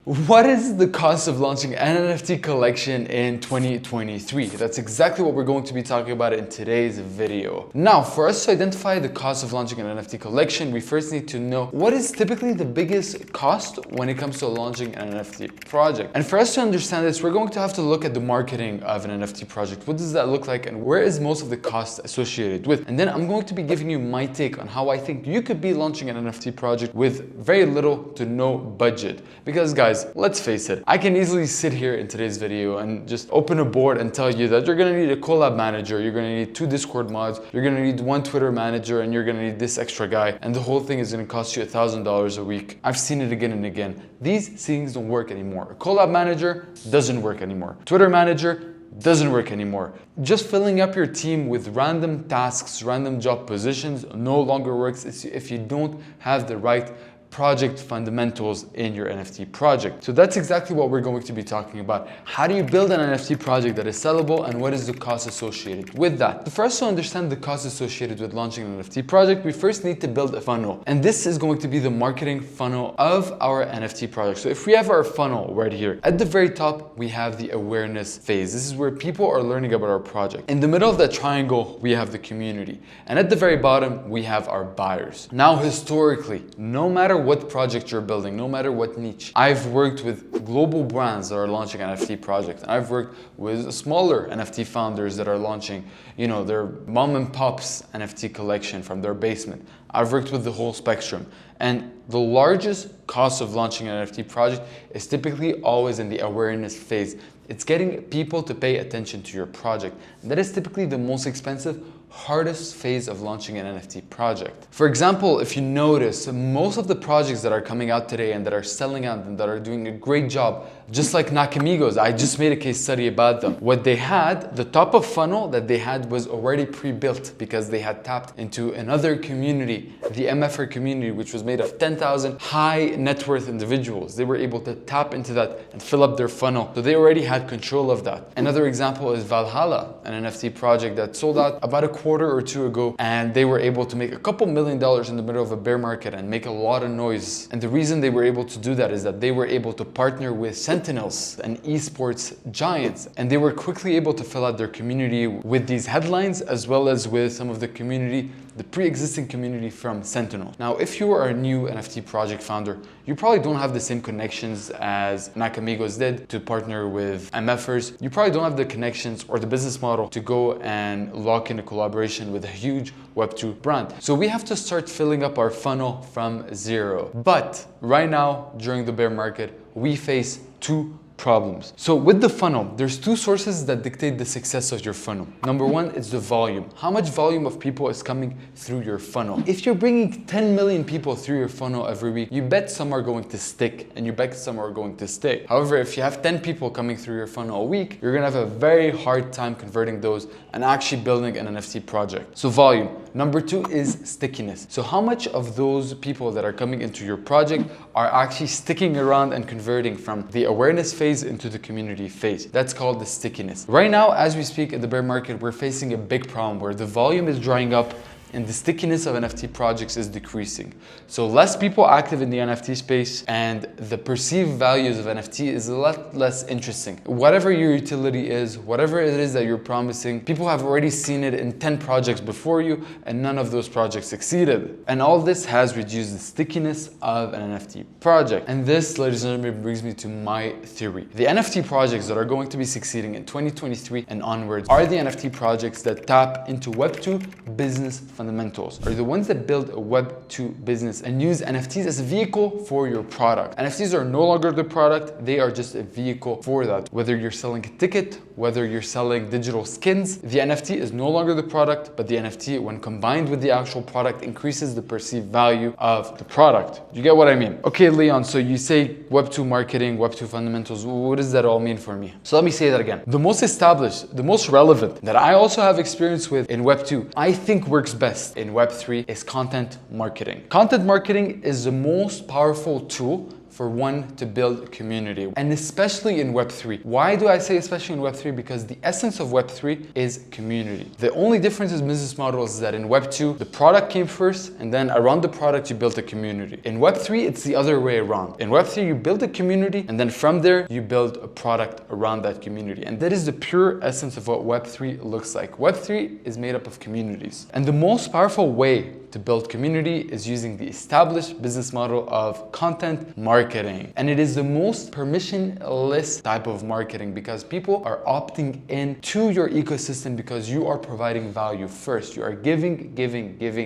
What is the cost of launching an NFT collection in 2023? That's exactly what we're going to be talking about in today's video. Now, for us to identify the cost of launching an NFT collection, we first need to know what is typically the biggest cost when it comes to launching an NFT project. And for us to understand this, we're going to have to look at the marketing of an NFT project. What does that look like and where is most of the cost associated with? And then I'm going to be giving you my take on how I think you could be launching an NFT project with very little to no budget. Because guys, let's face it, I can easily sit here in today's video and just open a board and tell you that you're gonna need a collab manager, you're gonna need 2 Discord mods, you're gonna need 1 Twitter manager, and you're gonna need this extra guy, and the whole thing is gonna cost you $1,000 a week. I've seen it again and again. These things don't work anymore. A collab manager doesn't work anymore. Twitter manager doesn't work anymore. Just filling up your team with random tasks, random job positions no longer works if you don't have the right project fundamentals in your NFT project. So that's exactly what we're going to be talking about. How do you build an NFT project that is sellable and what is the cost associated with that? So for us to understand the cost associated with launching an NFT project, we first need to build a funnel. And this is going to be the marketing funnel of our NFT project. So if we have our funnel right here, at the very top, we have the awareness phase. This is where people are learning about our project. In the middle of that triangle, we have the community. And at the very bottom, we have our buyers. Now, historically, no matter what project you're building, no matter what niche. I've worked with global brands that are launching NFT projects. I've worked with smaller NFT founders that are launching, their mom and pop's NFT collection from their basement. I've worked with the whole spectrum. And the largest cost of launching an NFT project is typically always in the awareness phase. It's getting people to pay attention to your project. And that is typically the most expensive, hardest phase of launching an NFT project. For example, if you notice, most of the projects that are coming out today and that are selling out and that are doing a great job, just like Nakamigos, I just made a case study about them. What they had, the top of funnel that they had was already pre-built because they had tapped into another community, the MFR community, which was made of 10,000 high net worth individuals. They were able to tap into that and fill up their funnel. So they already had control of that. Another example is Valhalla, an NFT project that sold out about a quarter or 2 ago, and they were able to make a couple $1 million in the middle of a bear market and make a lot of noise. And the reason they were able to do that is that they were able to partner with Sentinels and esports giants, and they were quickly able to fill out their community with these headlines as well as with some of the community, the pre-existing community from Sentinel. Now, if you are a new NFT project founder, you probably don't have the same connections as Nakamigos did to partner with MFers. You probably don't have the connections or the business model to go and lock in a collaboration with a huge Web2 brand. So we have to start filling up our funnel from zero. But right now, during the bear market, we face 2 problems. So with the funnel, there's 2 sources that dictate the success of your funnel. Number 1 is the volume. How much volume of people is coming through your funnel? If you're bringing 10 million people through your funnel every week, you bet some are going to stick and you bet some are going to stay. However, if you have 10 people coming through your funnel a week, you're gonna have a very hard time converting those and actually building an NFT project. So volume. Number 2 is stickiness. So how much of those people that are coming into your project are actually sticking around and converting from the awareness phase into the community phase? That's called the stickiness. Right now, as we speak in the bear market, we're facing a big problem where the volume is drying up and the stickiness of NFT projects is decreasing. So less people active in the NFT space and the perceived values of NFT is a lot less interesting. Whatever your utility is, whatever it is that you're promising, people have already seen it in 10 projects before you and none of those projects succeeded. And all this has reduced the stickiness of an NFT project. And this, ladies and gentlemen, brings me to my theory. The NFT projects that are going to be succeeding in 2023 and onwards are the NFT projects that tap into Web2 business fundamentals, are the ones that build a Web2 business and use NFTs as a vehicle for your product. NFTs are no longer the product, they are just a vehicle for that. Whether you're selling a ticket, whether you're selling digital skins, the NFT is no longer the product, but the NFT, when combined with the actual product, increases the perceived value of the product. You get what I mean? Okay, Leon, so you say Web2 marketing, Web2 fundamentals, what does that all mean for me? So let me say that again. The most established, the most relevant that I also have experience with in Web2, I think works best in Web3 is content marketing. Content marketing is the most powerful tool for one to build community, and especially in Web3. Why do I say especially in Web3? Because the essence of Web3 is community. The only difference in business models is that in Web2, the product came first, and then around the product, you built a community. In Web3, it's the other way around. In Web3, you build a community, and then from there, you build a product around that community. And that is the pure essence of what Web3 looks like. Web3 is made up of communities. And the most powerful way to build community is using the established business model of content marketing. And it is the most permissionless type of marketing because people are opting in to your ecosystem because you are providing value first. You are giving,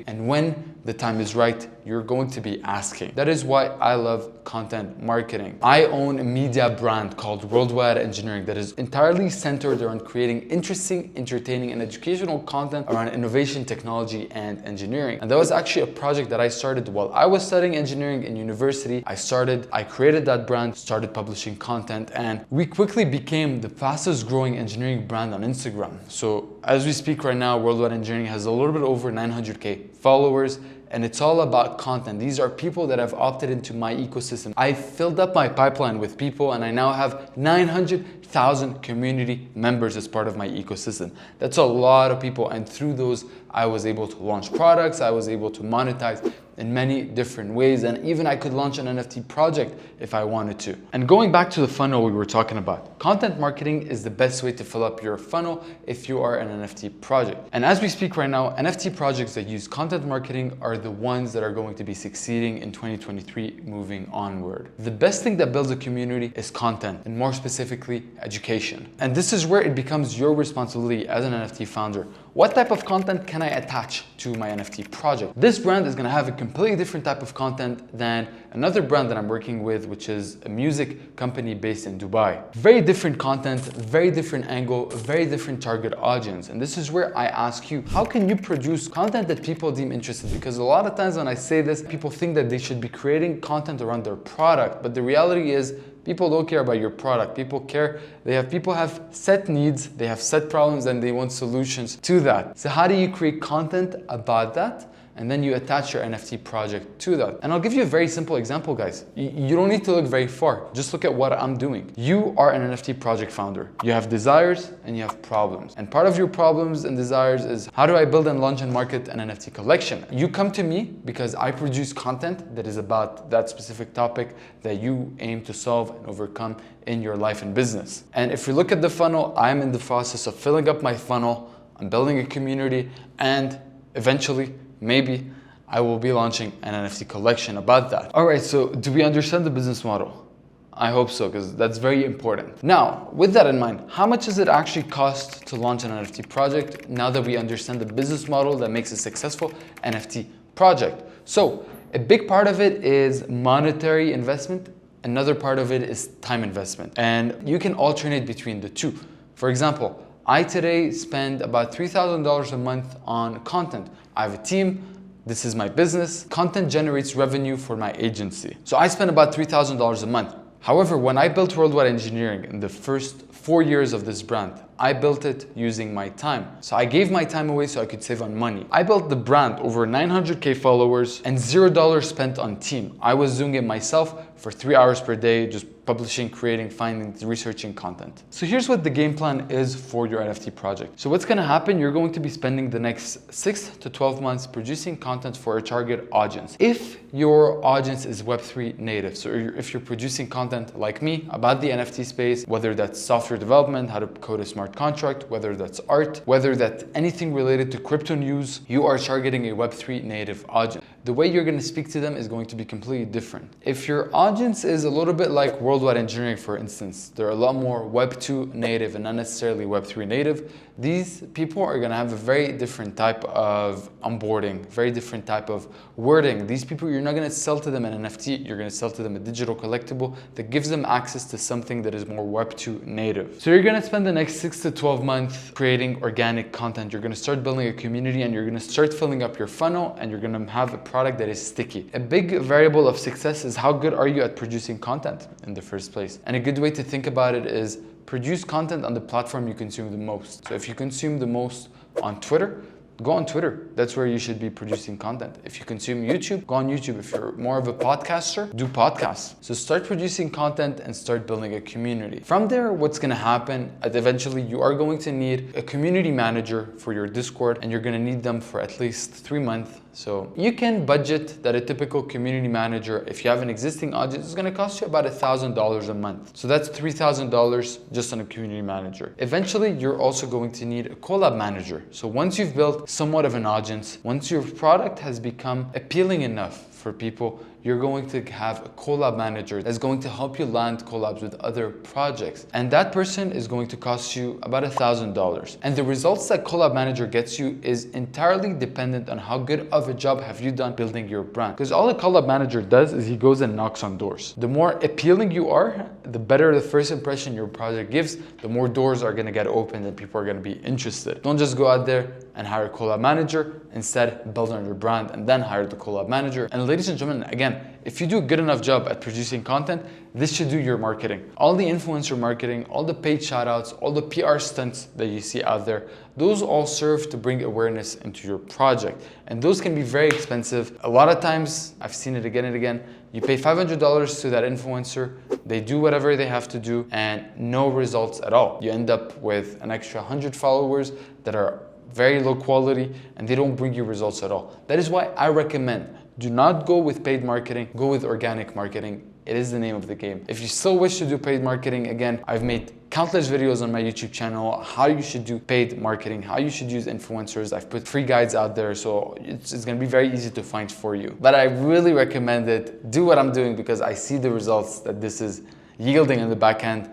and when the time is right, you're going to be asking. That is why I love content marketing. I own a media brand called Worldwide Engineering that is entirely centered around creating interesting, entertaining, and educational content around innovation, technology, and engineering. And that was actually a project that I started while I was studying engineering in university. I created that brand, started publishing content, and we quickly became the fastest growing engineering brand on Instagram. So as we speak right now, Worldwide Engineering has a little bit over 900K followers, and it's all about content. These are people that have opted into my ecosystem. I filled up my pipeline with people, and I now have 900,000 community members as part of my ecosystem. That's a lot of people, and through those, I was able to launch products, I was able to monetize in many different ways, and even I could launch an NFT project if I wanted to. And going back to the funnel we were talking about, content marketing is the best way to fill up your funnel if you are an NFT project. And as we speak right now, NFT projects that use content marketing are the ones that are going to be succeeding in 2023 moving onward. The best thing that builds a community is content, and more specifically, education. And this is where it becomes your responsibility as an NFT founder. What type of content can I attach to my NFT project? This brand is going to have a completely different type of content than another brand that I'm working with, which is a music company based in Dubai. Very different content, very different angle, very different target audience. And this is where I ask you, how can you produce content that people deem interested? Because a lot of times when I say this, people think that they should be creating content around their product. But the reality is, people don't care about your product. People have set needs, they have set problems, and they want solutions to that. So how do you create content about that? And then you attach your NFT project to that. And I'll give you a very simple example, guys. You don't need to look very far. Just look at what I'm doing. You are an NFT project founder. You have desires and you have problems. And part of your problems and desires is, how do I build and launch and market an NFT collection? You come to me because I produce content that is about that specific topic that you aim to solve and overcome in your life and business. And if you look at the funnel, I'm in the process of filling up my funnel. I'm building a community, and eventually, maybe I will be launching an NFT collection about that. All right, so do we understand the business model? I hope so, because that's very important. Now, with that in mind, how much does it actually cost to launch an NFT project now that we understand the business model that makes a successful NFT project? So, a big part of it is monetary investment. Another part of it is time investment. And you can alternate between the two. For example, I today spend about $3,000 a month on content. I have a team, this is my business. Content generates revenue for my agency. So I spend about $3,000 a month. However, when I built Worldwide Engineering in the first 4 years of this brand, I built it using my time. So I gave my time away so I could save on money. I built the brand over 900K followers and $0 spent on team. I was doing it myself for 3 hours per day, just publishing, creating, finding, researching content. So here's what the game plan is for your NFT project. So what's gonna happen, you're going to be spending the next 6 to 12 months producing content for a target audience. If your audience is Web3 native, so if you're producing content like me about the NFT space, whether that's software development, how to code a smart contract, whether that's art, whether that's anything related to crypto news, you are targeting a Web3 native audience. The way you're going to speak to them is going to be completely different. If your audience is a little bit like Worldwide Engineering, for instance, they're a lot more Web2 native and not necessarily Web3 native, these people are going to have a very different type of onboarding, very different type of wording. These people, you're not going to sell to them an NFT, you're going to sell to them a digital collectible that gives them access to something that is more Web2 native. So you're going to spend the next 6 to 12 months creating organic content. You're going to start building a community, and you're going to start filling up your funnel, and you're going to have a product that is sticky. A big variable of success is how good are you at producing content in the first place. And a good way to think about it is produce content on the platform you consume the most. So if you consume the most on Twitter, go on Twitter. That's where you should be producing content. If you consume YouTube, go on YouTube. If you're more of a podcaster, do podcasts. So start producing content and start building a community. From there, what's gonna happen, eventually you are going to need a community manager for your Discord, and you're gonna need them for at least 3 months. So you can budget that a typical community manager, if you have an existing audience, is gonna cost you about $1,000 a month. So that's $3,000 just on a community manager. Eventually, you're also going to need a collab manager. So once you've built somewhat of an audience, once your product has become appealing enough for people, you're going to have a collab manager that's going to help you land collabs with other projects. And that person is going to cost you about $1,000. And the results that collab manager gets you is entirely dependent on how good of a job have you done building your brand. Because all a collab manager does is he goes and knocks on doors. The more appealing you are, the better the first impression your project gives, the more doors are gonna get opened and people are gonna be interested. Don't just go out there and hire a collab manager. Instead, build on your brand and then hire the collab manager. And ladies and gentlemen, again, if you do a good enough job at producing content, this should do your marketing. All the influencer marketing, all the paid shoutouts, all the PR stunts that you see out there, those all serve to bring awareness into your project. And those can be very expensive. A lot of times, I've seen it again and again, you pay $500 to that influencer, they do whatever they have to do, and no results at all. You end up with an extra 100 followers that are very low quality, and they don't bring you results at all. That is why I recommend, do not go with paid marketing, go with organic marketing. It is the name of the game. If you still wish to do paid marketing, again, I've made countless videos on my YouTube channel, how you should do paid marketing, how you should use influencers. I've put free guides out there, so it's gonna be very easy to find for you. But I really recommend it. Do what I'm doing because I see the results that this is yielding in the back end.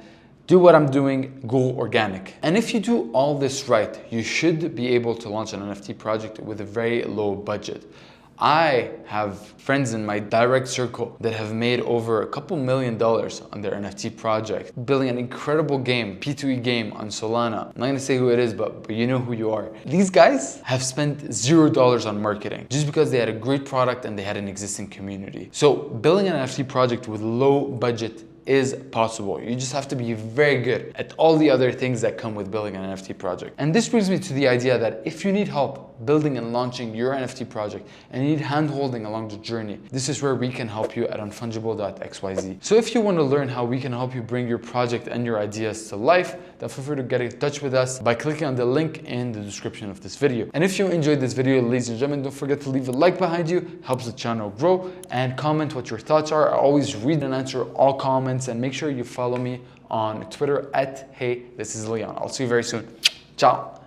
Do what I'm doing, go organic. And if you do all this right, you should be able to launch an NFT project with a very low budget. I have friends in my direct circle that have made over a couple $1,000,000 on their NFT project, building an incredible game, P2E game on Solana. I'm not gonna say who it is, but you know who you are. These guys have spent $0 on marketing just because they had a great product and they had an existing community. So building an NFT project with low budget is possible. You just have to be very good at all the other things that come with building an NFT project. And this brings me to the idea that if you need help building and launching your NFT project and you need hand-holding along the journey, this is where we can help you at unfungible.xyz. So if you want to learn how we can help you bring your project and your ideas to life, then feel free to get in touch with us by clicking on the link in the description of this video. And if you enjoyed this video, ladies and gentlemen, don't forget to leave a like behind you, helps the channel grow, and comment what your thoughts are. I always read and answer all comments, and make sure you follow me on Twitter at Hey, this is Leon. I'll see you very soon. Ciao.